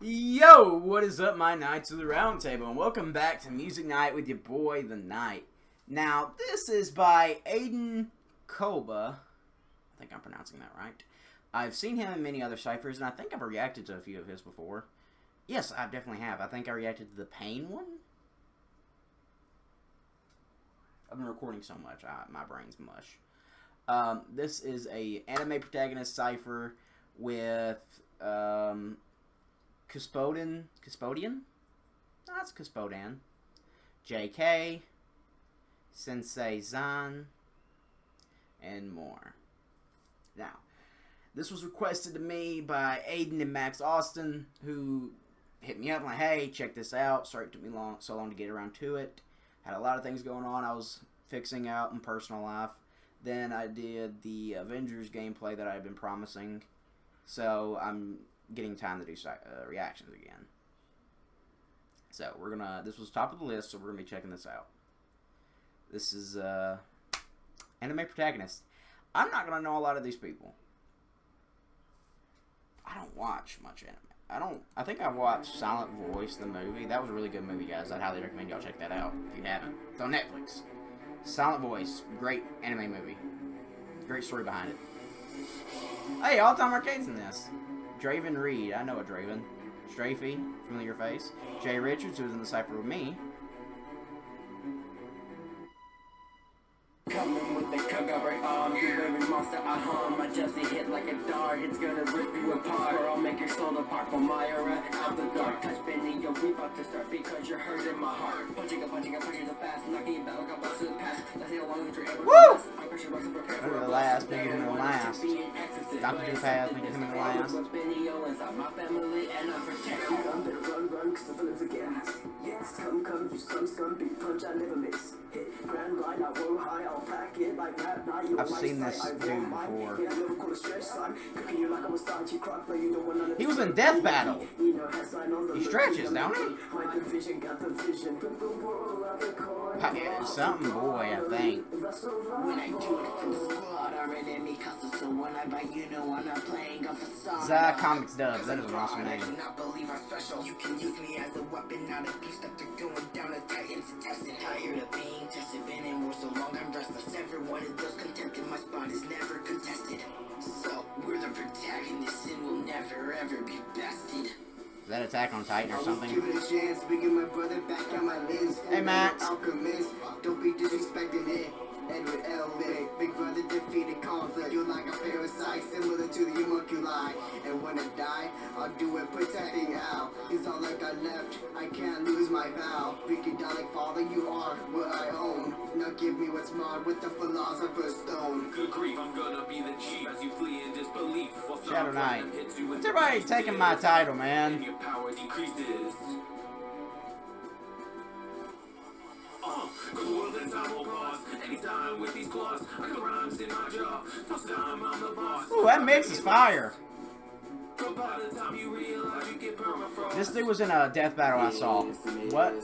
Yo, what is up, my Knights of the Round Table, and welcome back to Music Night with your boy, The Knight. Now, this is by Aiden Koba. I think I'm pronouncing that right. I've seen him in many other ciphers, and I think I've reacted to a few of his before. Yes, I definitely have. I think I reacted to the Pain one. I've been recording so much, my brain's mush. This is a anime protagonist cipher with, Custodian? No, it's Custodian. JK, Sensei Zan, and more. Now, this was requested to me by Aiden and Max Austin, who hit me up like, hey, check this out. Sorry it took me so long to get around to it. Had a lot of things going on I was fixing out in personal life. Then I did the Avengers gameplay that I had been promising. So I'm getting time to do reactions again. So this was top of the list, so we're gonna be checking this out. This is anime protagonist. I'm not gonna know a lot of these people. I don't watch much anime. I think I watched Silent Voice, the movie. That was a really good movie, guys. I'd highly recommend y'all check that out if you haven't. It's on Netflix. Silent Voice, great anime movie. Great story behind it. Hey, All-Time Arcade's in this. Draven Reed, I know a Draven. Strafey, familiar face. Jay Richards, who was in the cipher with me. Coming with the cover arm, you baby monster, I hum. I just hit like a dart, it's gonna rip you apart. Or I'll make your soul apart from my aura out the dark. Touch bending, yo, we about to start because you're hurting my heart. Punching so fast, knocking you back like a bus to the past. Let's see how long that you're able to last. I'm pressure to prepare for the last, make it in the last. Doctor to the past, make it in the last. My family and I'm protected. Run, cause the villains are gas. Yes, come, you scum, big punch, I never miss. Hit, grand line, I roll high, I'll pack it like that. I've seen this dude before. He was in Death Battle. He stretches, don't he? Something boy, I think. When I do it for the squad, our enemy custom, so when I bite, you know I'm not playing a facade. Comics Dubs, that is an awesome name. You can use me as a weapon, not a beast after going down a Titan's tested. Tired of being tested, been in war so long, I'm restless. Everyone in those contented, my spot is never contested. So, we're the protagonists and we'll never ever be bested. Is that Attack on Titan or something? Hey, Max. Don't be disrespecting it. Edward L. Big brother defeated conflict. You're like a parasite, similar to the homunculi. And when I die, I'll do it protecting Al. It's all I got left, I can't lose my vow. Freakedolic father, you are what I own. Now give me what's mine with the philosopher's stone. Good grief, I'm gonna be the chief as you flee in disbelief. Shadow Knight. What's everybody taking my title, man? Your power decreases. Ooh, that mix is fire. This dude was in a Death Battle I saw. What?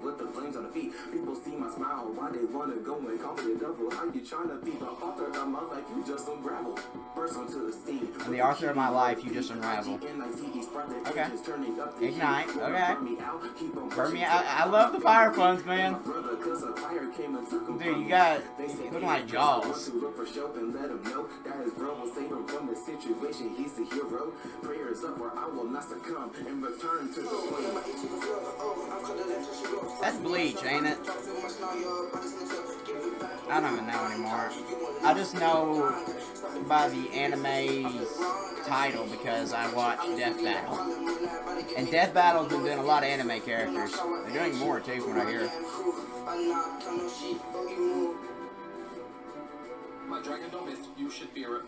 With the flames on the feet, people see my smile. Why they wanna go and call me the devil? How you trying to be the author of my life? You just unravel. Burst onto the scene. And the author of my life, you just unravel. Okay. Ignite. Okay. Burn me out. I love the fire puns, man. Dude, you got looking like Jaws. He's the hero. Prayers up or I will not succumb and return to the flame. That's Bleach, ain't it? I don't even know anymore. I just know by the anime's title because I watched Death Battle. And Death Battle's been doing a lot of anime characters. They're doing more too from what I hear.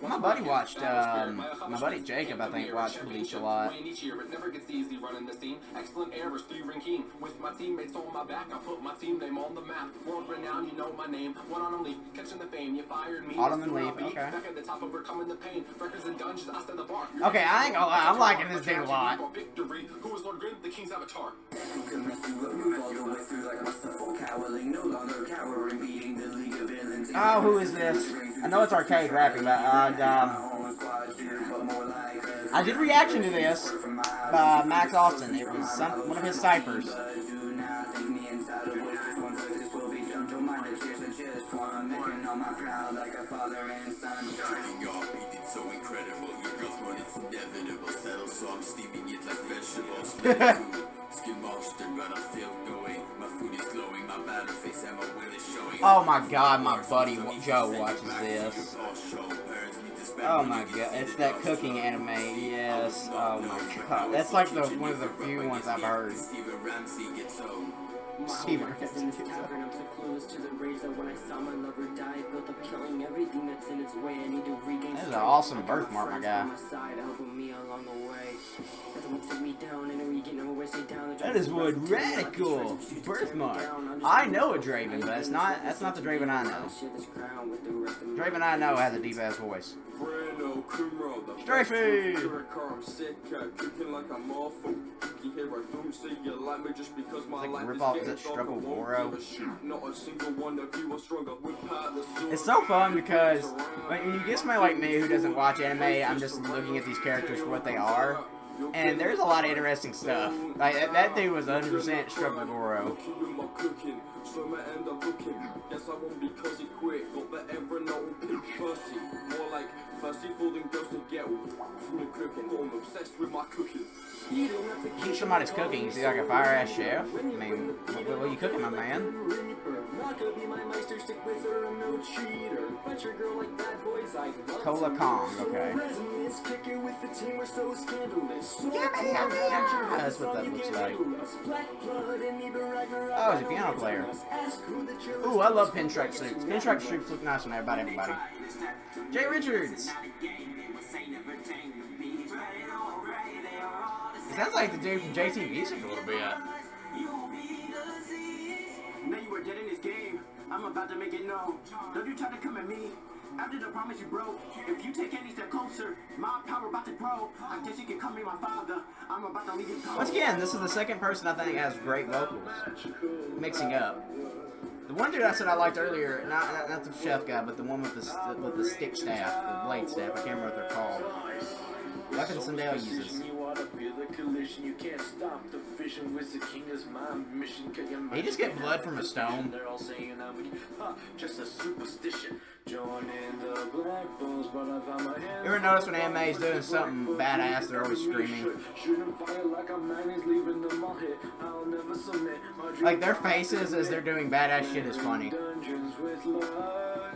My buddy watched, my buddy Jacob, I think, watched Bleach a lot. It never gets easy running the scene. Excellent errors, 3 ranking. With my teammates on my back, I put my team name on the map. World renowned, you know my name. One on leaf, catching the fame. You fired me. Autumn and Leaf, okay. Back at the top, overcoming the pain. Records and dungeons, I stand the bar. Okay, I ain't gonna lie, I'm liking this dude a lot. Victory. Who is Lord Grim, the king's avatar? Oh, who is this? I know it's arcade rapping, but I did a reaction to this by Max Austin. It was one of his ciphers. Oh my god, my buddy Joe watches this. Oh my god, it's that cooking anime, yes. Oh my god, that's like one of the few ones I've heard. Steven Ramsey gets up. That is an awesome birthmark, my guy. That is one radical birthmark. I know a Draven, but that's not the Draven I know. Draven I know has a deep ass voice. Strafey! Like rip off that struggle Goro. It's so fun because when you get somebody like me who doesn't watch anime, I'm just looking at these characters for what they are. And there's a lot of interesting stuff. Like, that dude was 100% struggle Goro. Eat somebody's cooking. You see like a fire-ass chef? I mean, what are you cooking, my man? Cola Kong, okay. That's what that looks like. Oh, he's a piano player. Ooh, I love pinstripe suits. Pinstripe suits look nice on everybody. Jay Richards! He sounds like the dude from JT Music a little bit. Now you are dead in this game. I'm about to make it known. Don't you try to come at me. After the promise you broke, if you take any step closer, my power about to grow. I guess you can call me my father. I'm about to leave you cold. Once again, this is the second person I think has great vocals. Mixing up. The one dude I said I liked earlier, not the chef guy, but the one with the stick staff, the blade staff. I can't remember what they're called. Weapon Sandale uses. He just get blood from a stone. You ever notice when anime is doing something badass, they're always screaming? Like their faces as they're doing badass shit is funny.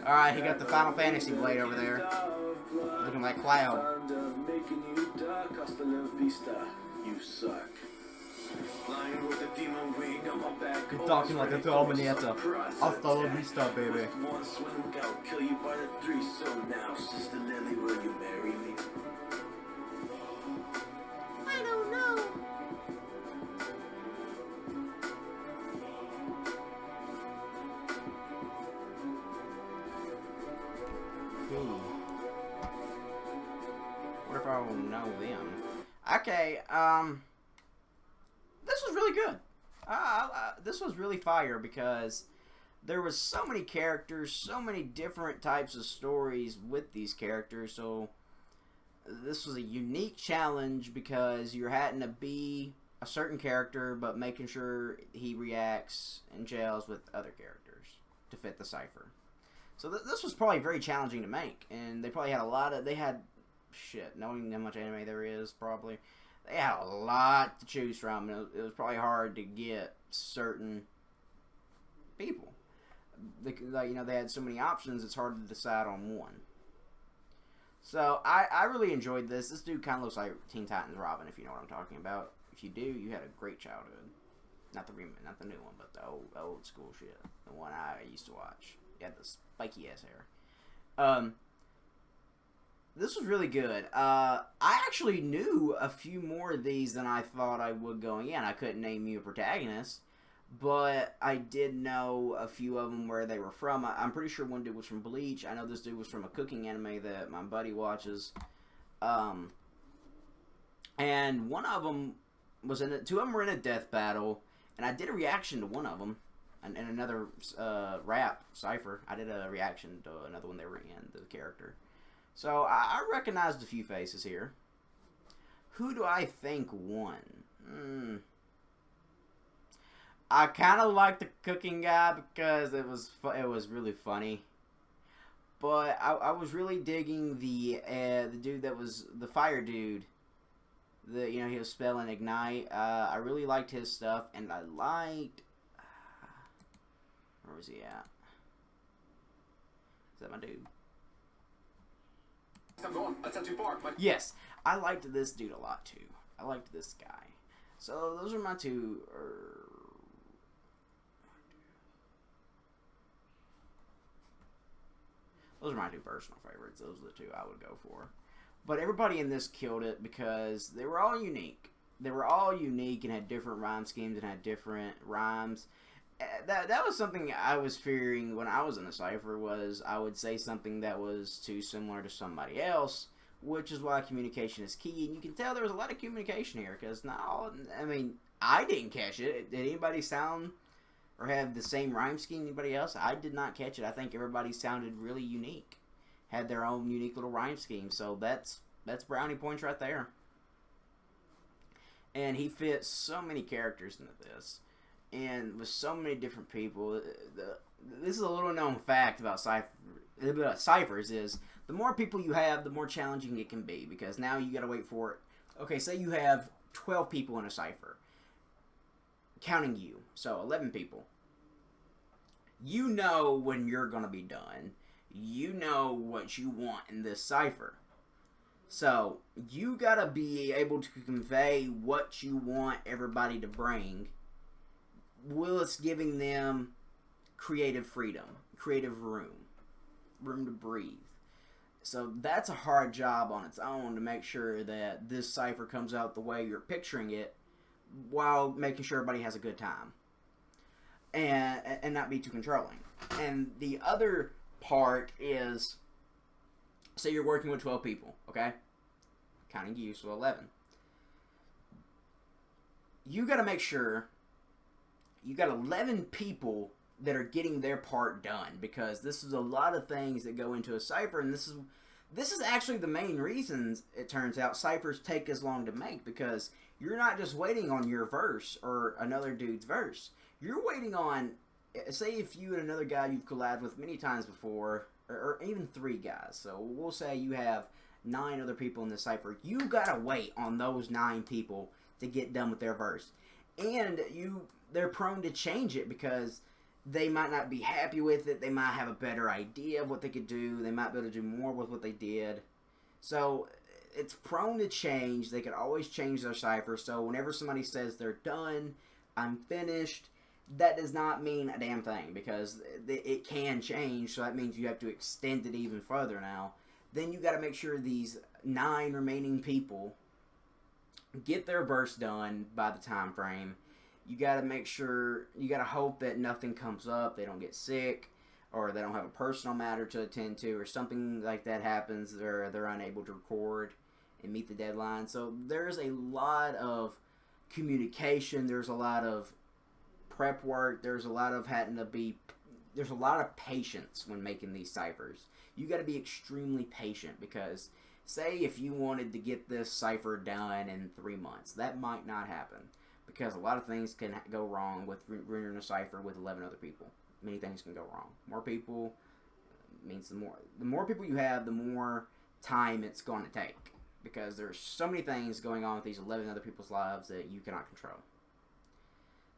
Alright, he got the Final Fantasy blade over there. Looking like Cloud. You suck. Flying with a demon wing on my back. You're talking like a Terminator. Hasta la vista, baby. One swing out, kill you by the three. So now, Sister Lily, will you marry me? I don't know. Ooh. What if I will know them? Okay, this was really good. This was really fire because there was so many characters, so many different types of stories with these characters, so this was a unique challenge because you're having to be a certain character but making sure he reacts and gels with other characters to fit the cipher. So this was probably very challenging to make, and they probably had knowing how much anime there is, probably they had a lot to choose from. It was probably hard to get certain people. They had so many options, it's hard to decide on one. So I really enjoyed this. This dude kind of looks like Teen Titans Robin, if you know what I'm talking about. If you do, you had a great childhood. Not the new one, but the old school shit. The one I used to watch. He had the spiky ass hair. This was really good. I actually knew a few more of these than I thought I would going in. I couldn't name you a protagonist, but I did know a few of them where they were from. I'm pretty sure one dude was from Bleach. I know this dude was from a cooking anime that my buddy watches. And one of them was two of them were in a death battle, and I did a reaction to one of them. and another rap cipher. I did a reaction to another one they were in, the character. So I recognized a few faces here. Who do I think won? I kind of like the cooking guy because it was really funny. But I was really digging the dude that was the fire dude. He was spelling ignite. I really liked his stuff, and I liked. Where was he at? Is that my dude? I'm going. That's not too far. Yes, I liked this dude a lot too. I liked this guy. So those are my two. Those are my two personal favorites. Those are the two I would go for. But everybody in this killed it because they were all unique. They were all unique and had different rhyme schemes and had different rhymes. That was something I was fearing when I was in a cipher, was I would say something that was too similar to somebody else, which is why communication is key. And you can tell there was a lot of communication here because not all, I mean, I didn't catch it. Did anybody sound or have the same rhyme scheme anybody else? I did not catch it. I think everybody sounded really unique, had their own unique little rhyme scheme. So that's brownie points right there. And he fits so many characters into this, and with so many different people. This is a little known fact about ciphers is the more people you have, the more challenging it can be, because now you got to wait for it. Okay, say you have 12 people in a cipher, counting you, so 11 people. You know when you're going to be done. You know what you want in this cipher. So, you got to be able to convey what you want everybody to bring, while it's giving them creative freedom, creative room to breathe. So, that's a hard job on its own to make sure that this cipher comes out the way you're picturing it, while making sure everybody has a good time. And not be too controlling. And the other part is, say you're working with 12 people, okay? Counting you, so 11. You got to make sure you got 11 people that are getting their part done, because this is a lot of things that go into a cipher, and this is actually the main reasons, it turns out, ciphers take as long to make, because you're not just waiting on your verse or another dude's verse. You're waiting on, say if you and another guy you've collabed with many times before, or even 3 guys. So we'll say you have 9 other people in the cipher. You gotta wait on those 9 people to get done with their verse. And they're prone to change it because they might not be happy with it. They might have a better idea of what they could do. They might be able to do more with what they did. So it's prone to change. They could always change their cipher. So whenever somebody says they're done, I'm finished, that does not mean a damn thing, because it can change. So that means you have to extend it even further now. Then you got to make sure these 9 remaining people get their verse done by the time frame. You got to make sure, you got to hope that nothing comes up, they don't get sick, or they don't have a personal matter to attend to, or something like that happens, they're unable to record and meet the deadline. So there's a lot of communication, there's a lot of prep work, there's a lot of there's a lot of patience when making these ciphers. You got to be extremely patient, because say if you wanted to get this cipher done in 3 months, that might not happen, because a lot of things can go wrong with rendering a cipher with 11 other people. Many things can go wrong. More people means the more people you have, the more time it's going to take, because there's so many things going on with these 11 other people's lives that you cannot control.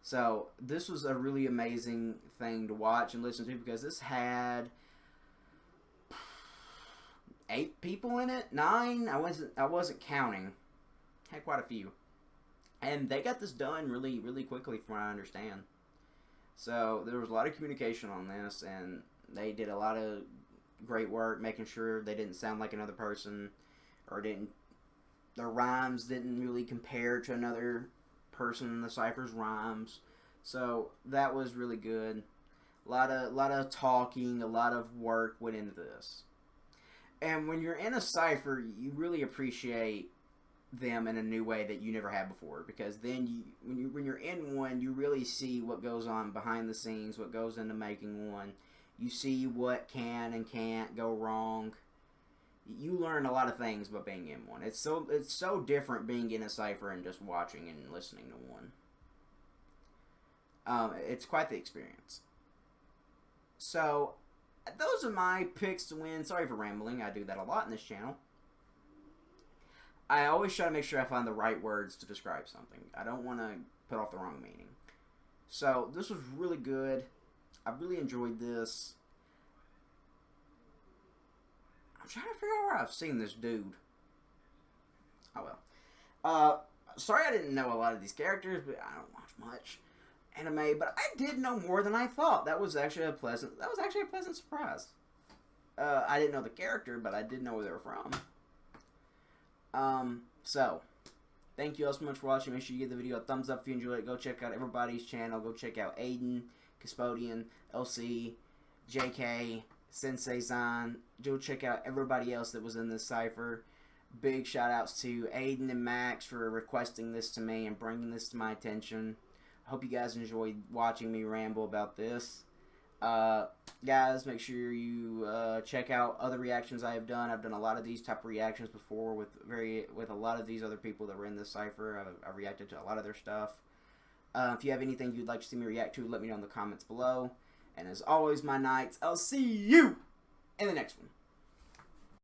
So this was a really amazing thing to watch and listen to, because this had 8 people in it, 9. I wasn't counting. Had quite a few, and they got this done really, really quickly, from what I understand. So there was a lot of communication on this, and they did a lot of great work making sure they didn't sound like another person, or their rhymes didn't really compare to another person in the cipher's rhymes. So that was really good. A lot of talking, a lot of work went into this. And when you're in a cipher, you really appreciate them in a new way that you never had before, because then when you're in one, you really see what goes on behind the scenes, what goes into making one. You see what can and can't go wrong. You learn a lot of things by being in one. It's so different being in a Cypher and just watching and listening to one. It's quite the experience. So those are my picks to win. Sorry for rambling. I do that a lot in this channel. I always try to make sure I find the right words to describe something. I don't want to put off the wrong meaning. So, this was really good. I really enjoyed this. I'm trying to figure out where I've seen this dude. Oh well. Sorry I didn't know a lot of these characters, but I don't watch much anime, but I did know more than I thought. That was actually a pleasant surprise. I didn't know the character, but I did know where they were from. So, thank you all so much for watching. Make sure you give the video a thumbs up if you enjoyed it. Go check out everybody's channel. Go check out Aiden, Custodian, LC, JK, Sensei-san. Go check out everybody else that was in this cipher. Big shout outs to Aiden and Max for requesting this to me and bringing this to my attention. I hope you guys enjoyed watching me ramble about this. Guys, make sure you check out other reactions I have done. I've done a lot of these type of reactions before with a lot of these other people that were in this cipher. I've reacted to a lot of their stuff. If you have anything you'd like to see me react to, let me know in the comments below. And as always, my knights, I'll see you in the next one.